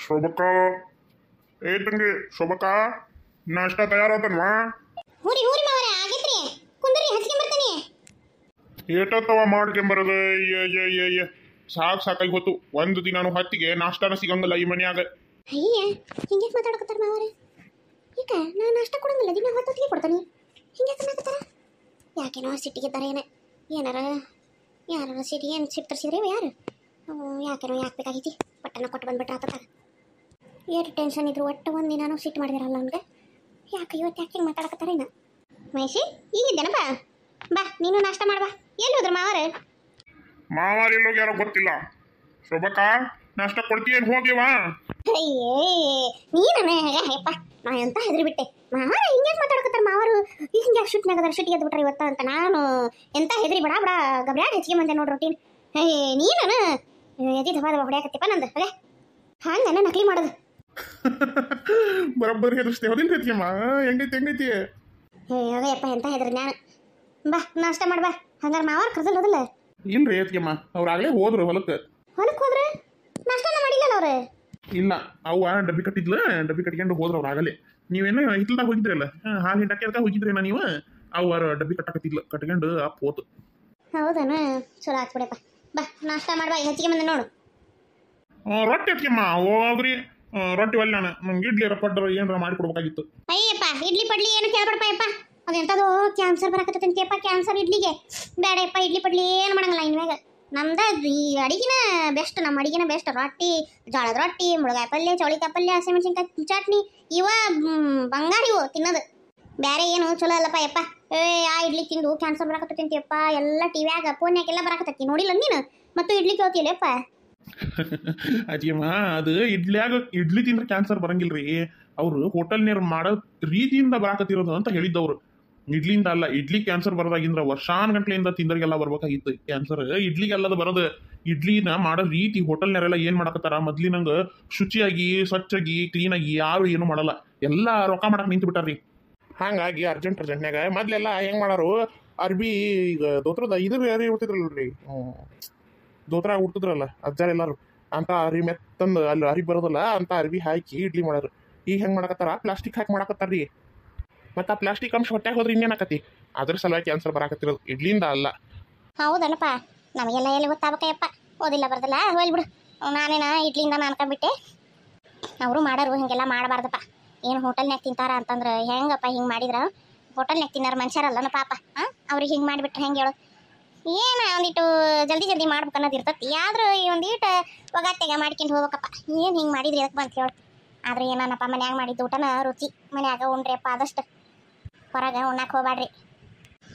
ಶೋಭಕ್ಕ ಏ ತಂಗಿ ಶೋಭಕ್ಕ ನಾಷ್ಟ ತಯಾರಾತನ್ವಾ ಹೂರಿ ಹೂರಿ ಮಾವರ ಆಗೈತ್ರಿ ಕುಂದ್ರಿ ಹಚ್ಕೊಂಡ್ ಬರ್ತೀನಿ. ಏಟತ್ತವ ಮಾಡ್ಕೊಂಬರದ ಸಾಕಾಗಿ ಹೋತು. ಒಂದು ದಿನಾನು ಹೊತ್ತಿಗೆ ನಾಷ್ಟಾನ ಸಿಗಂಗಿಲ್ಲ ಈ ಮನ್ಯಾಗ. ಅಯ್ಯ ಹಿಂಗೆ ಮಾತಾಡಕತ್ತಾರ ಮಾವರ. ಈಗ ನಾ ನಾಷ್ಟ ಕೊಡಂಗಿಲ್ಲ, ದಿನ ಹೊತ್ತಿಗೆ ಕೊಡ್ತಾನೆ. ಹಿಂಗೆ ಮಾತಾಡ್ತಾರ ಯಾಕೇನೋ ಸಿಟ್ಟಿಗಿದ್ದಾರ ಏನಾರ ಯಾರು ಸಿಟಿ ಏನು ಸಿಟ್ಟು ತರಿಸಿದ್ರಿ ಯಾರು ಯಾಕೇನೋ ಯಾಕೆ ಬೇಕಾಗೈತಿ ಪಟ್ಟಣ ಕೊಟ್ಟು ಬಂದ್ಬಿಟ್ರೆ ಆತದಾಗ. ಏನು ಟೆನ್ಷನ್ ಇದ್ರು ಒಟ್ಟು ಒಂದು ದಿನಾನು ಸಿಟ್ಟು ಮಾಡಿದಾರಲ್ಲ ಅವ್ನಿಗೆ. ಯಾಕೆ ಇವತ್ತು ಯಾಕೆ ಹಿಂಗೆ ಮಾತಾಡಕತ್ತಾರ ಇನ್ನ ಮಹೇಶಿ ಈಗಿದ್ದೇನಪ್ಪ ಬಾ ನೀನು ನಾಷ್ಟ ಮಾಡ್ಬಾ. ಎಲ್ಲಿ ಹೋದ್ರ ಮಾವರ? ಮಾವಾರ ಎಲ್ಲೋಗಿ ಯಾರೋ ಗೊತ್ತಿಲ್ಲ. ಶೋಭಕ್ಕ ನಾಷ್ಟ ಕೊಡ್ತೀಯೇನು ಹೋಗಿವಾ? ಅಯ್ಯೇ ನೀನ ಹೇಗಪ್ಪ ನಾ ಎಂತ ಹೆದರಿಬಿಟ್ಟೆ. ಮಾವಾರ ಹಿಂಗೆ ಮಾತಾಡಕತ್ತಾರ ಮಾವರು ಹಿಂಗೆ ಶುಟ್ನಾಗದಾರ ಶುಟ್ಟಿ ಎದ್ದು ಬಿಟ್ರೆ ಇವತ್ತ ಅಂತ ನಾನು ಎಂತ ಹೆದರಿ ಬಡ ಬಡ ಗಬ್ರ್ಯಾಗ ಹೆಚ್ಚಿಗೆ ಬಂದೆ ನೋಡಿ ರೊಟ್ಟಿನ. ಅಯ್ಯೇ ನೀನ ಎದಿ ದಬಾದ ಹೊಡ್ಯಾಕತ್ತಿಪ್ಪ ನಂದು ಅದೇ ಹಂಗ ನಕಲಿ ಮಾಡೋದು. ಬರೋಬ್ಬರಿ ಹೆದರ್ಸ್ತೇವೆ ಅದಿಲ್ಲ ರೀತಿಯಮ್ಮ. ಹೆಂಗೈತಿ ಅದೇಪ್ಪ ಎಂತ ಹೆದ್ರಿ ನಾನು. ಬಾ ನಾಷ್ಟ ಮಾಡ್ಬಾ. ಹಂಗಾರೆ ಮಾವಾರ ಕರ್ದಲ್ ಹೋದಲ್ಲ? ಇಲ್ರಿ ಅತ್ಗೆಮ್ಮ ಅವ್ರು ಆಗ್ಲೇ ಹೋದ್ರು ಹೊಲಕ್ಕೆ ಹೋದ್ರೆ ನಾಷ್ಟನ ಮಾಡಿಲ್ಲಲ್ಲ ಅವ್ರು? ಇಲ್ಲ ಅವ್ವ ಡಬ್ಬಿ ಕಟ್ಕೊಂಡು ಹೋದ್ರು ಅವ್ರು ಆಗಲೇ. ನೀವೇನೋ ಹಿತ್ಲದಾಗ ಹೋಗಿದ್ರಲ್ಲ ಹಾಲು ಹಿಂಡಕ್ಕೆ ಹೋಗಿದ್ರೇನ ನೀವು? ಅವ್ರ ಡಬ್ಬಿ ಕಟ್ಕೊಂಡು ಅಪ್ ಹೋತು. ಹೌದನ ಚಲೋ ಆತ್ ಬಿಡಪ್ಪ. ಬಾ ನಾಷ್ಟ ಮಾಡ್ಬಾ ಹೆಚ್ಚಿಗೆ ಬಂದ ನೋಡು. ರೊಟ್ಟಿ ಅತ್ಗೆಮ್ಮ ಹೋಗ್ರಿ. ರೊಟ್ಟಿ ಒಳ್ಳೆ ನಂಗೆ ಇಡ್ಲಿ ಪಡ್ರ ಏನಾರ ಮಾಡಿ ಕೊಡ್ಬೇಕಾಗಿತ್ತು. ಅಯ್ಯಪ್ಪ ಇಡ್ಲಿ ಪಡ್ಲಿ ಏನು ಕೇಳ್ಬೇಡಪ್ಪ ಯಪ್ಪ. ಅದೆಂತದು ಕ್ಯಾನ್ಸರ್ ಬರಾಕತ್ತಂತೀಯಪ್ಪ. ಕ್ಯಾನ್ಸರ್ ಇಡ್ಲಿಗೆ ಬೇಡಪ್ಪ. ಇಡ್ಲಿ ಪಡ್ಲಿ ಏನು ಮಾಡಂಗಿಲ್ಲ ಇನ್ಮ್ಯಾಗ. ನಮ್ದ ಈ ಅಡಿಗೆನ ಬೆಸ್ಟ್. ನಮ್ಮ ಅಡಿಗೆನ ಬೆಸ್ಟ್. ರೊಟ್ಟಿ, ಜೋಳದ ರೊಟ್ಟಿ, ಮುಳುಗಾಯಿ ಪಲ್ಯ, ಚೌಳಿಕಾಯಿ ಪಲ್ಯ, ಹಸಿಮೆಣಸಿನ್ಕಾಯಿ ಚಟ್ನಿ ಇವ ಬಂಗಾರ ಇವು ತಿನ್ನೋದು. ಬೇರೆ ಏನು ಚಲೋ ಅಲ್ಲಪ್ಪ ಯಪ್ಪ. ಆ ಇಡ್ಲಿ ತಿಂದು ಕ್ಯಾನ್ಸರ್ ಬರಾಕತ್ತಂತೀಯಪ್ಪ. ಎಲ್ಲ ಟಿವ್ಯಾಗ ಫೋನ್ಯಾಗೆಲ್ಲ ಬರಾಕತ್ತೈತಿ ನೋಡಿಲ್ಲ ನೀನು? ಮತ್ತು ಇಡ್ಲಿ ಕೇಳ್ತಿಯಲ್ಲಪ್ಪ. ಅಜ್ಜಿಯಮ್ಮ ಅದು ಇಡ್ಲಿ ತಿಂದ್ರೆ ಕ್ಯಾನ್ಸರ್ ಬರಂಗಿಲ್ರಿ. ಅವರು ಹೋಟೆಲ್ನೇರ್ ಮಾಡೋ ರೀತಿಯಿಂದ ಬರಾಕತ್ತಿರೋದು ಅಂತ ಹೇಳಿದ್ದವ್ರು. ಇಡ್ಲಿಯಿಂದ ಅಲ್ಲ. ಇಡ್ಲಿ ಕ್ಯಾನ್ಸರ್ ಬರೋದಾಗಿಂದ್ರ ವರ್ಷಾನುಗಂಟ್ಲೆಯಿಂದ ತಿಂದರಿಗೆಲ್ಲ ಬರ್ಬೇಕಾಗಿತ್ತು ಕ್ಯಾನ್ಸರ್. ಇಡ್ಲಿಗೆಲ್ಲದ ಬರೋದು ಇಡ್ಲಿನ ಮಾಡೋ ರೀತಿ. ಹೋಟೆಲ್ನವರೆಲ್ಲ ಏನ್ ಮಾಡಕತ್ತಾರ ಮೊದ್ಲಿನಂಗ ಶುಚಿಯಾಗಿ ಸ್ವಚ್ಛಾಗಿ ಕ್ಲೀನಾಗಿ ಯಾರು ಏನು ಮಾಡಲ್ಲ. ಎಲ್ಲ ರೊಕ್ಕ ಮಾಡಕ್ ನಿಂತು ಬಿಟ್ಟಾರ್ರಿ. ಹಾಗಾಗಿ ಅರ್ಜೆಂಟ್ನಾಗ ಮೊದ್ಲೆಲ್ಲ ಹೆಂಗ್ ಮಾಡಾರು ಅರ್ಬಿ ಈಗ ದೋತ್ರದ ಅರಿ ಉಡ್ತಿದ್ರಲ್ರಿ. ದೋತ್ರ ಉಡ್ತಿದ್ರಲ್ಲ ಅಜ್ಜಾರ ಎಲ್ಲಾರು ಅಂತ ಅರಿ ಮೆತ್ತಂದು ಅಲ್ಲಿ ಅರಿ ಬರೋದಲ್ಲ ಅಂತ ಅರ್ಬಿ ಹಾಕಿ ಇಡ್ಲಿ ಮಾಡಾರು. ಈಗ ಹೆಂಗ್ ಮಾಡಕತ್ತಾರ ಪ್ಲಾಸ್ಟಿಕ್ ಹಾಕಿ ಮಾಡಕತ್ತಾರ್ರಿ. ಮತ್ತ ಆ ಪ್ಲಾಸ್ಟಿಕ್ ಅಂಶ ಹೊಟ್ಟೆಗೆ ಹೋದ್ರೆ ಇನ್ನೇನಾಕತಿ? ಅದ್ರ ಸಲುವಾಗಿ ಕ್ಯಾನ್ಸರ್ ಬರಾಕತ್ತಿರೋದು ಇಡ್ಲಿಯಿಂದ ಅಲ್ಲ. ಹೌದನಪ್ಪ ನಮಗೆಲ್ಲ ಎಲ್ಲಿ ಗೊತ್ತಾಗಬೇಕಯ್ಯಪ್ಪ. ಓದಿಲ್ಲ ಬರ್ದಲ್ಲ ಹೋಗ್ಬಿಡು. ನಾನೇನ ಇಡ್ಲಿಯಿಂದ ಅನ್ಕೊಂಡ್ಬಿಟ್ಟೆ. ಅವರು ಮಾಡೋರು ಹಿಂಗೆಲ್ಲ ಮಾಡಬಾರ್ದಪ್ಪ. ಏನು ಹೋಟೆಲ್ನಾಗ ತಿಂತಾರ ಅಂತಂದ್ರೆ ಹೆಂಗಪ್ಪ ಹಿಂಗೆ ಮಾಡಿದ್ರ? ಹೋಟೆಲ್ನಾಗ ತಿನ್ನಾರ ಮನುಷ್ಯರಲ್ಲನ ಪಾಪ. ಅವ್ರಿಗೆ ಹಿಂಗೆ ಮಾಡಿಬಿಟ್ರೆ ಹೆಂಗೆ ಹೇಳು? ಏನು ಒಂದಿಟ್ಟು ಜಲ್ದಿ ಮಾಡ್ಬೇಕು ಅನ್ನೋದು ಇರ್ತತಿ. ಆದ್ರೂ ಈ ಒಂದೀಟು ಒಗತ್ತೆಗೆ ಮಾಡ್ಕೊಂಡು ಹೋಗ್ಬೇಕಪ್ಪ. ಏನು ಹಿಂಗೆ ಮಾಡಿದ್ರಿ ಅದಕ್ಕೆ ಬಂತ ಹೇಳು. ಆದ್ರೆ ಏನಪ್ಪ ಮನ್ಯಾಗ ಮಾಡಿದ್ದು ಊಟನ ರುಚಿ. ಮನ್ಯಾಗ ಉಣ್ರಿಯಪ್ಪ ಆದಷ್ಟು. ಹೊರಗೆ ಉಣ್ಣಾಕ ಹೋಗ್ಬೇಡ್ರಿ.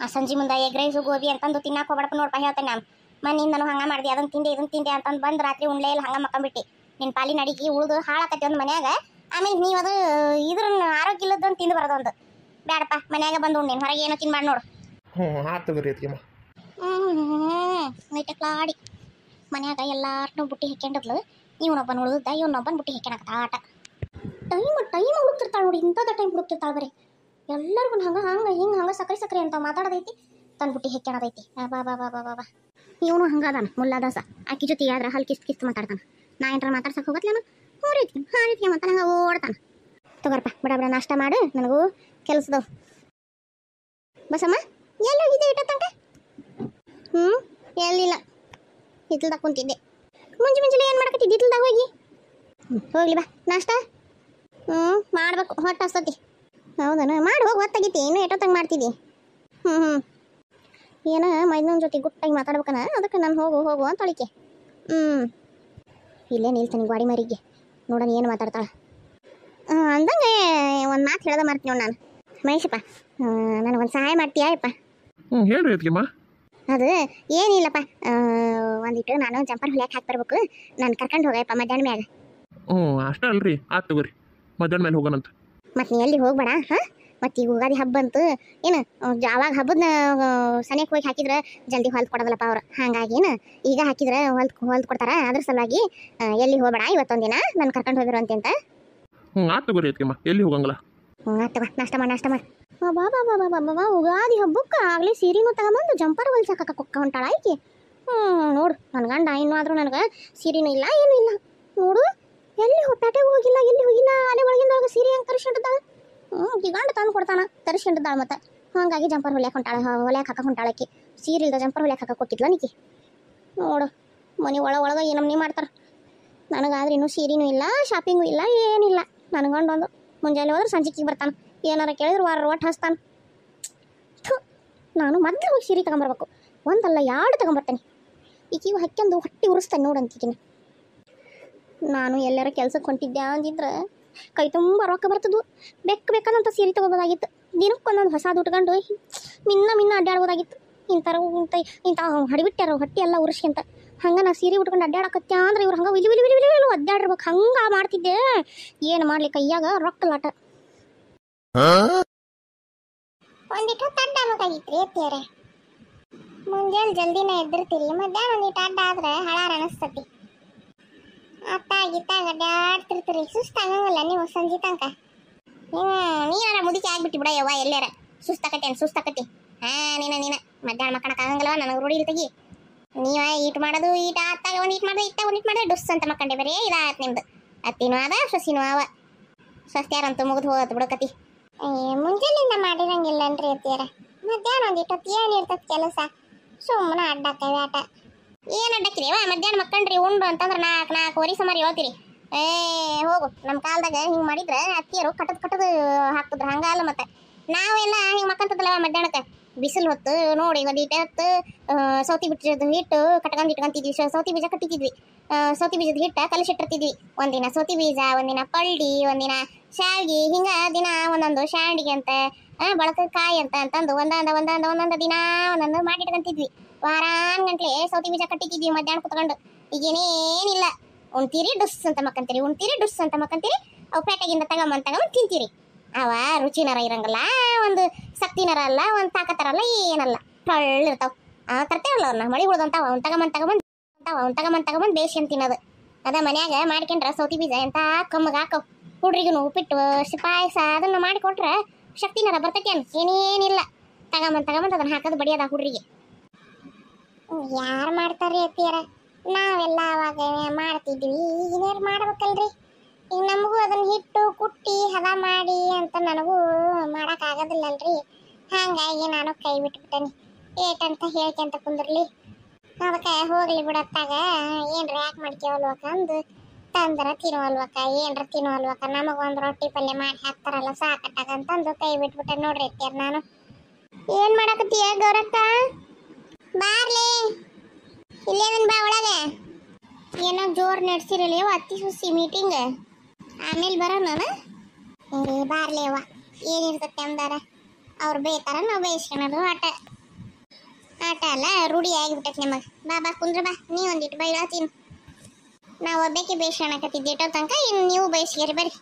ಆ ಸಂಜೆ ಮುಂದೆ ಎಗ್ ರೈಸು ಗೋಬಿ ಅಂತಂದು ತಿನ್ನಾಕ ಹೋಗ್ಬೇಡಪ್ಪ. ನೋಡಪ್ಪ ಹೇಳ್ತೇನೆ ನಾನು. ಮನೆಯಿಂದನೂ ಹಂಗೆ ಮಾಡಿದೆ ಅದನ್ನು ತಿಂದೆ ಅಂತಂದು ಬಂದು ರಾತ್ರಿ ಉಣ್ಲೇ ಇಲ್ಲ ಹಂಗೆ ಮಕ್ಕಂಬಿಟ್ಟು ನಿನ್ನ ಪಾಲಿನ ಅಡಿಗೆ ಉಳಿದು ಹಾಳಾಕತಿ ಒಂದು ಮನ್ಯಾಗ. ಆಮೇಲೆ ನೀವು ಅದು ಇದ್ರನ್ನ ಆರೋಗ್ಯ ಇಲ್ಲದಂದು ತಿಂದು ಬರೋದೊಂದು ಬೇಡಪ್ಪ. ಮನ್ಯಾಗ ಬಂದು ಉಣ್ಣೇನು ಹೊರಗೆ ಏನೋ ತಿನ್ಬಾರ್ದು ನೋಡು. ಆತು ರೀತಿಯಮ್ಮ. ನೈಟಕ್ಲಾಡಿ ಮನ್ಯಾಗ ಎಲ್ಲಾರನ್ನೂ ಬುಟ್ಟಿ ಹಾಕ್ಯಂಡದ್ಲು. ಇವನೊಬ್ಬನ ಉಳಿದ ಇವನೊಬ್ಬನ ಬುಟ್ಟಿ ಹಾಕ್ಯಣಕತ್ತ ಆಟ. ಟೈಮ್ ಹುಡುಕ್ತಿರ್ತಾಳೆ ನೋಡಿ. ಇಂಥದ್ದು ಟೈಮ್ ಹುಡುಕ್ತಿರ್ತಾಳೆ ಬರೀ. ಎಲ್ಲರಿಗೂ ಹಂಗೆ ಸಕ್ರೆ ಅಂತ ಮಾತಾಡೋದೈತಿ. ತನ್ನ ಬುಟ್ಟಿ ಹೆಕ್ಕಣದೈತಿ. ಬಾ ಇವನು ಹಂಗದಾನ ಮುಲ್ಲಾದಾಸ. ಆಕಿ ಜೊತೆ ಆದ್ರೆ ಹಲ್ ಕಿಸ್ತು ಮಾತಾಡ್ತಾನೆ. ನಾ ಏನಾರ ಮಾತಾಡ್ಸಕ್ಕೆ ಹೋಗತ್ಲೇನು? ರೀತಿ ಮಾತಾಡ ಹಂಗೆ ಓಡ್ತಾನೆ. ತಗೋರಪ್ಪ ಬಿಡ ನಾಷ್ಟ ಮಾಡು. ನನಗೂ ಕೆಲಸದವು. ಬಸಮ್ಮ ಎಲ್ಲಿ ಹೋಗಿದ್ದೆ ಇಟ್ಟ ತನಕ? ಎಲ್ಲಿಲ್ಲ, ಹಿತ್ಲ್ದಾಗ ಕುಂತಿದ್ದೆ. ಮುಂಜಾನೆ ಏನು ಮಾಡಕತ್ತಿದ್ದೆ ಹಿತ್ಲ್ದಾಗ ಹೋಗಿ? ಹೋಗ್ಲಿ ಬಾ ನಾಷ್ಟ. ಮಾಡ್ಬೇಕು, ಹೊಟ್ಟೆ ಹಸ್ತತಿ. ಹೌದನ? ಮಾಡಿ ಹೋಗಿ ಹೊತ್ತಾಗೈತಿ. ಇನ್ನೂ ಎಷ್ಟೊತ್ತಂಗೆ ಮಾಡ್ತಿದ್ದಿ? ಏನ ಮೈದನ ಜೊತೆ ಗುಟ್ಟಾಗಿ ಮಾತಾಡ್ಬೇಕನ. ಅದಕ್ಕೆ ನಾನು ಹೋಗು ಅಂತ ಅಳಿಕೆ. ಇಲ್ಲೇ ನಿಲ್ತಾನೆ ಗಾಡಿ ಮರಿಗೆ. ನೋಡೋಣ ಏನು ಮಾತಾಡ್ತಾಳೆ ಅಂದಂಗೆ ಒಂದು ಮಾತು ಹೇಳ್ದ ಮಾಡ್ತೀನಿ ನೋಡಿ ನಾನು. ಮಹೇಶಪ್ಪ ನನಗೊಂದು ಸಹಾಯ ಮಾಡ್ತೀಯಾ ಯಪ್ಪ? ಹೇಳ್ರಿ ಅದ್ಗೆಮ್ಮ. ಅದು ಏನಿಲ್ಲಪ್ಪ. ಒಂದಿಟ್ಟು ನಾನು ಜಂಪರ್ ಹೊಲಿಯಕ್ಕೆ ಹಾಕಿ ಬರ್ಬೇಕು. ನಾನು ಕರ್ಕೊಂಡು ಹೋಗಪ್ಪ ಮಧ್ಯಾಹ್ನ ಮ್ಯಾಗ. ಅಷ್ಟೇ ಅಲ್ರಿ. ಆಯ್ತು ತಗೋರಿ, ಮಧ್ಯಾಹ್ನ ಮೇಲೆ ಹೋಗೋಣಂತ. ಮತ್ತು ನೀ ಎಲ್ಲಿ ಹೋಗ್ಬೇಡ. ಮತ್ತು ಈಗ ಯುಗಾದಿ ಹಬ್ಬ ಅಂತು ಏನು ಅವಾಗ ಹಬ್ಬದ ಸನಿಯಕ್ಕೆ ಹೋಗಿ ಹಾಕಿದ್ರೆ ಜಲ್ದಿ ಹೊಲ್ದು ಕೊಡೋದಲ್ಲಪ್ಪ ಅವ್ರು. ಹಾಗಾಗಿ ಈಗ ಹಾಕಿದ್ರೆ ಹೊಲ್ದು ಕೊಡ್ತಾರ. ಅದ್ರ ಸಲುವಾಗಿ ಎಲ್ಲಿ ಹೋಗ್ಬೇಡ ಇವತ್ತೊಂದಿನ ನಾನು ಕರ್ಕೊಂಡು ಹೋಗಿರೋ ಅಂತ. ಆಯ್ತು ತಗೋರಿ ಅದ್ಗೆಮ್ಮ, ಎಲ್ಲಿ ಹೋಗಂಗಿಲ್ಲ. ಆಯ್ತು ಬಾ ನಾಷ್ಟ ಮಾಡಿ. ಬಾ ಉಗಾದಿ ಹಬ್ಬಕ್ಕೆ ಆಗಲೇ ಸೀರೆನೂ ತಗೊಂಬಂದು ಜಂಪರ್ ಹೊಲ್ಸಕ್ಕೆ ಹೊಂಟಾಳ ಆಯ್ಕೆ. ನೋಡು ನನ್ನ ಗಂಡ ಇನ್ನೂ ಆದರೂ ನನಗೆ ಸೀರೆನೂ ಇಲ್ಲ ಏನೂ ಇಲ್ಲ ನೋಡು ಎಲ್ಲಿ ಪೇಟೆಗೆ ಹೋಗಿಲ್ಲ ಎಲ್ಲಿ ಹೋಗಿಲ್ಲ ಅಲ್ಲೇ ಒಳಗಿಂದೊಳಗೆ ಸೀರೆ ಹೆಂಗೆ ತರಿಸ್ಕೊಂಡಿದ್ದಾಳೆ ಈ ಗಂಡ ತಂದು ಕೊಡ್ತಾನ ತರಿಸ್ಕೊಂಡಿದ್ದಾಳೆ ಮತ್ತೆ ಹಾಗಾಗಿ ಜಂಪರ್ ಹೊಲಿಯಕ್ಕೆ ಹೊಂಟಾಳೆ ಹೊಲಿಯಕ್ಕೆ ಹಾಕಕ್ಕೆ ಹೊಂಟಾಳಕ್ಕಿ ಸೀರೆ ಇಲ್ದ ಜಂಪರ್ ಹೊಲಿಯಕ್ಕೆ ಹಾಕಕ್ಕೆ ಕೊಟ್ಟಿದ್ಲ ನಿಕ್ಕಿ ನೋಡು ಮನೆ ಒಳಗೆ ಏನಮ್ಮನಿ ಮಾಡ್ತಾರೆ ನನಗಾದ್ರೆ ಇನ್ನೂ ಸೀರೆನೂ ಇಲ್ಲ ಶಾಪಿಂಗೂ ಇಲ್ಲ ಏನಿಲ್ಲ ನನ್ನ ಗಂಡ ಒಂದು ಮುಂಜಾನೆ ಹೋದ್ರೆ ಸಂಜೆಗೆ ಬರ್ತಾನೆ ಏನಾರ ಕೇಳಿದ್ರು ವಾರ ಒಟ್ಟು ಹಸ್ತಾನೆ ನಾನು ಮೊದಲು ಹೋಗಿ ಸೀರೆ ತಗೊಂಬರ್ಬೇಕು ಒಂದಲ್ಲ ಎರಡು ತಗೊಂಬರ್ತೇನೆ ಈಗೀಗ ಹಕ್ಕೊಂದು ಹೊಟ್ಟೆ ಉರಿಸ್ತೇನೆ ನೋಡಂತೀಗಿನ ನಾನು ಎಲ್ಲರ ಕೆಲ್ಸಕ್ಕೆ ಹೊಂಟಿದ್ದೆ ಅಂದಿದ್ರೆ ಕೈ ತುಂಬ ರೊಕ್ಕ ಬರ್ತದ್ದು ಬೇಕಾದಂಥ ಸೀರೆ ತಗೋಬೋದಾಗಿತ್ತು ದಿನಕ್ಕೊಂದೊಂದು ಹೊಸದು ಉಟ್ಕೊಂಡು ಮಿನ್ನ ಅಡ್ಡಾಡ್ಬೋದಾಗಿತ್ತು ಇಂಥ ಹಡಿಬಿಟ್ಟಾರ ಹೊಟ್ಟೆ ಎಲ್ಲ ಉರಿಸ್ಕೊಂತ ಹಂಗೆ ನಾ ಸೀರೆ ಉಟ್ಕೊಂಡು ಅಡ್ಡಾಡಕತ್ಯ ಅಂದ್ರೆ ಇವ್ರು ಹಂಗೆ ವಿಲಿ ಅಡ್ಡಾಡಿರ್ಬೇಕು ಹಂಗೆ ಮಾಡ್ತಿದ್ದೆ ಏನು ಮಾಡ್ಲಿ ಕೈಯಾಗ ರೊಕ್ಕ ಲಾಟ ಒಂದಿಟ್ಟು ತಡ್ಡ ಬೇಕಾಗಿತ್ರಿ ಎತ್ತಿಯರೆ ಮುಂಜಾನೆ ಜಲ್ದಿನ ಎದ್ದಿರ್ತೀರಿ ಮಧ್ಯಾಹ್ನ ಒಂದಿಟ್ಟು ಅಡ್ಡ ಆದ್ರೆ ಹಳಾರ ಅನಿಸ್ತತಿ ಅತ್ತಾಗಿತ್ತಾಗ ಅಡ್ಡಾಡ್ತಿರ್ತೀರಿ ಸುಸ್ತಾಗಂಗಿಲ್ಲ ನೀವು ಸಂಜೆ ತನಕ ನೀನಾರ ಮುದುಕಿ ಆಗ್ಬಿಟ್ಟಿ ಬಿಡ ಯವ್ವ ಎಲ್ಲಾರ ಸುಸ್ತಾಕತಿ ನೀನ ಮಧ್ಯಾಹ್ನ ಮಕ್ಕಳಕ್ಕಾಗಂಗಿಲ್ಲವ ನನಗೆ ರೂಢಿ ಇಲ್ತಗಿ ನೀವ ಈಟ್ ಮಾಡೋದು ಈಟ ಅತ್ತಾಗ ಒಂದು ಈಟ್ ಮಾಡಿದ್ರೆ ಡುಸ್ ಅಂತ ಮಕ್ಕಂಡೆ ಬರೀ ಇದಾತ್ ನಿಮ್ದು ಅತ್ತಿನೂ ಅದ ಸೊಸಿನೂ ಅವ ಸ್ವಸ್ತ್ಯಾರಂತೂ ಮುಗಿದು ಹೋಗತ್ ಬಿಡಕತಿ ಮುಂಜಾನಿಂದ ಮಾಡಿರಂಗಿಲ್ಲನ್ರಿ ಎತ್ತಿಯರ ಮಧ್ಯಾಹ್ನ ಒಂದಿಟ್ಟು ಏನಿರ್ತದ ಕೆಲಸ ಸುಮ್ಮನೆ ಅಡ್ಡಾಕವೆ ಆಟ ಏನು ಅಡ್ಡಕ್ಕಿರಿವ ಮಧ್ಯಾಹ್ನ ಮಕ್ಕಂಡ್ರಿ ಉಂಡು ಅಂತಂದ್ರೆ ನಾಲ್ಕುವರೆ ಸುಮಾರು ಹೇಳ್ತೀರಿ ಹೋಗು ನಮ್ಮ ಕಾಲದಾಗ ಹಿಂಗೆ ಮಾಡಿದ್ರೆ ಅತ್ತಿಯರು ಕಟ್ಟದು ಹಾಕ್ತಿದ್ರು ಹಂಗಲ್ಲ ಮತ್ತೆ ನಾವೆಲ್ಲ ಹಿಂಗೆ ಮಕ್ಕಂತದಲ್ಲ ಮಧ್ಯಾಹ್ನಕ್ಕೆ ಬಿಸಿಲು ಹೊತ್ತು ನೋಡಿ ಒಂದಿಟ್ಟು ಹೊತ್ತು ಸೌತಿ ಬೀಜದ ಹಿಟ್ಟು ಇಟ್ಕೊಂತಿದ್ವಿ ಸೌತಿ ಬೀಜ ಕಟ್ಟಿದ್ವಿ ಸೌತಿ ಬೀಜದ ಹಿಟ್ಟ ಕಲಸಿಟ್ಟಿರ್ತಿದ್ವಿ ಒಂದಿನ ಸೌತಿ ಬೀಜ ಒಂದಿನ ಪಲ್ಡಿ ಒಂದಿನ ಶಾವಿಗೆ ಹಿಂಗೆ ದಿನ ಒಂದೊಂದು ಶಾಂಡಿಗೆ ಅಂತ ಬಳಕ ಕಾಯಿ ಅಂತಂದು ಒಂದೊಂದು ದಿನ ಒಂದೊಂದು ಮಾಡಿಟ್ಕೊಂತಿದ್ವಿ ವಾರಾನ್ಗಂಟ್ಲೆ ಸೌತಿ ಬೀಜ ಕಟ್ಟಿದ್ವಿ ಮಧ್ಯಾಹ್ನ ಕುತ್ಕೊಂಡು ಈಗೇನೇನಿಲ್ಲ ಉಣ್ತೀರಿ ಡುಸ್ ಅಂತ ಮಕ್ಕಂತೀರಿ ಅವು ಪೇಟೆಗಿಂದ ತಗೊಂಬಂದು ತಿಂತೀರಿ ಅವ ರುಚಿನರ ಇರಂಗಲ್ಲ ಒಂದು ಶಕ್ತಿನರ ಅಲ್ಲ ಒಂದು ತಾಕತ್ತರಲ್ಲ ಏನಲ್ಲ ಟೊಳ್ಳಿರ್ತಾವ ತರ್ತೇವಲ್ಲ ಅವ್ರನ್ನ ಮಳಿ ಉಳ್ದಂತಾವ ಅವ್ನು ತಗೊಂಬಂದು ಬೇಷ್ ಅಂತ ತಿನ್ನೋದು ಅದ ಮನ್ಯಾಗ ಮಾಡ್ಕೊಂಡ್ರ ಸೌತಿ ಬೀಜ ಎಂತ ಕಮ್ಮಗ ಹಾಕವ್ ಹುಡ್ರಿಗೂ ಉಪ್ಪಿಟ್ಟು ಪಾಯಸ ಅದನ್ನ ಮಾಡಿಕೊಟ್ರೆ ಶಕ್ತಿನರ ಬರ್ತೈತಿ ಏನೇನಿಲ್ಲ ತಗೊಂಬಂದು ಅದನ್ನ ಹಾಕೋದು ಬಡಿಯೋದ ಹುಡ್ರಿಗೆ ಯಾರು ಮಾಡ್ತಾರ್ರಿ ಎತ್ತಿಯರ ನಾವೆಲ್ಲ ಅವಾಗ ಮಾಡ್ತಿದ್ವಿ ಈಗಿನೇರು ಮಾಡ್ಬೇಕಲ್ರಿ ಈಗ ನಮಗೂ ಅದನ್ನ ಹಿಟ್ಟು ಕುಟ್ಟಿ ಹದ ಮಾಡಿ ಅಂತ ನನಗೂ ಮಾಡೋಕ್ಕಾಗೋದಿಲ್ಲಲ್ರಿ ಹಾಗಾಗಿ ನಾನು ಕೈ ಬಿಟ್ಬಿಟ್ಟೇನಿ ಏಟಂತ ಹೇಳ್ಕೊಂತ ಕುಂದ್ರಲಿ ಅದಕ್ಕೆ ಹೋಗ್ಲಿ ಬಿಡತ್ತಾಗ ಏನ್ರ ಯಾಕೆ ಮಾಡ್ಕೇವಲ್ವಕ್ಕ ಅಂದು ತಂದ್ರ ತಿನ್ನುವಲ್ವಕ್ಕ ನಮಗೊಂದು ರೊಟ್ಟಿ ಪಲ್ಯ ಮಾಡಿ ಹಾಕ್ತಾರಲ್ಲ ಸಾಕಟ್ಟಾಗ ಅಂತಂದು ಕೈ ಬಿಟ್ಬಿಟ್ಟೆ ನೋಡ್ರಿ ಎತ್ತಿಯರ್ ನಾನು ಏನ್ ಮಾಡಕತ್ತೀಯ ಗೌರಕ್ಕ ಬಾರ್ಲಿ ಇಲ್ಲೇದನ್ ಬಾ ಒಳಗೆ ಏನೋ ಜೋರ್ ನಡೆಸಿರಲಿ ಅತ್ತಿ ಸುಸಿ ಮೀಟಿಂಗ್ ಆಮೇಲೆ ಬರೋಣ ಬಾರ್ಲೇವ ಏನಿರ್ತತೆ ಅಂದಾರ ಅವ್ರು ಬೇಯ್ತಾರ ನಾವು ಬೇಯಿಸ್ಕೊಳೋದು ಆಟ ಅಲ್ಲ ರೂಢಿ ಆಗಿಬಿಟ್ಟೈತೆ ನಿಮಗೆ ಬಾ ಕುಂದ್ರ ಬಾ ನೀ ಒಂದಿಟ್ಟು ಬೈಳತ್ತೀನಿ ನಾವು ಒಬ್ಬಕ್ಕೆ ಬೇಯಿಸ್ಕೊಳಕತ್ತಿದ್ದೆ ಇಟ್ಟೋ ತನಕ ಇನ್ನು ನೀವು ಬಯಸ್ಕೇರಿ ಬರ್ರಿ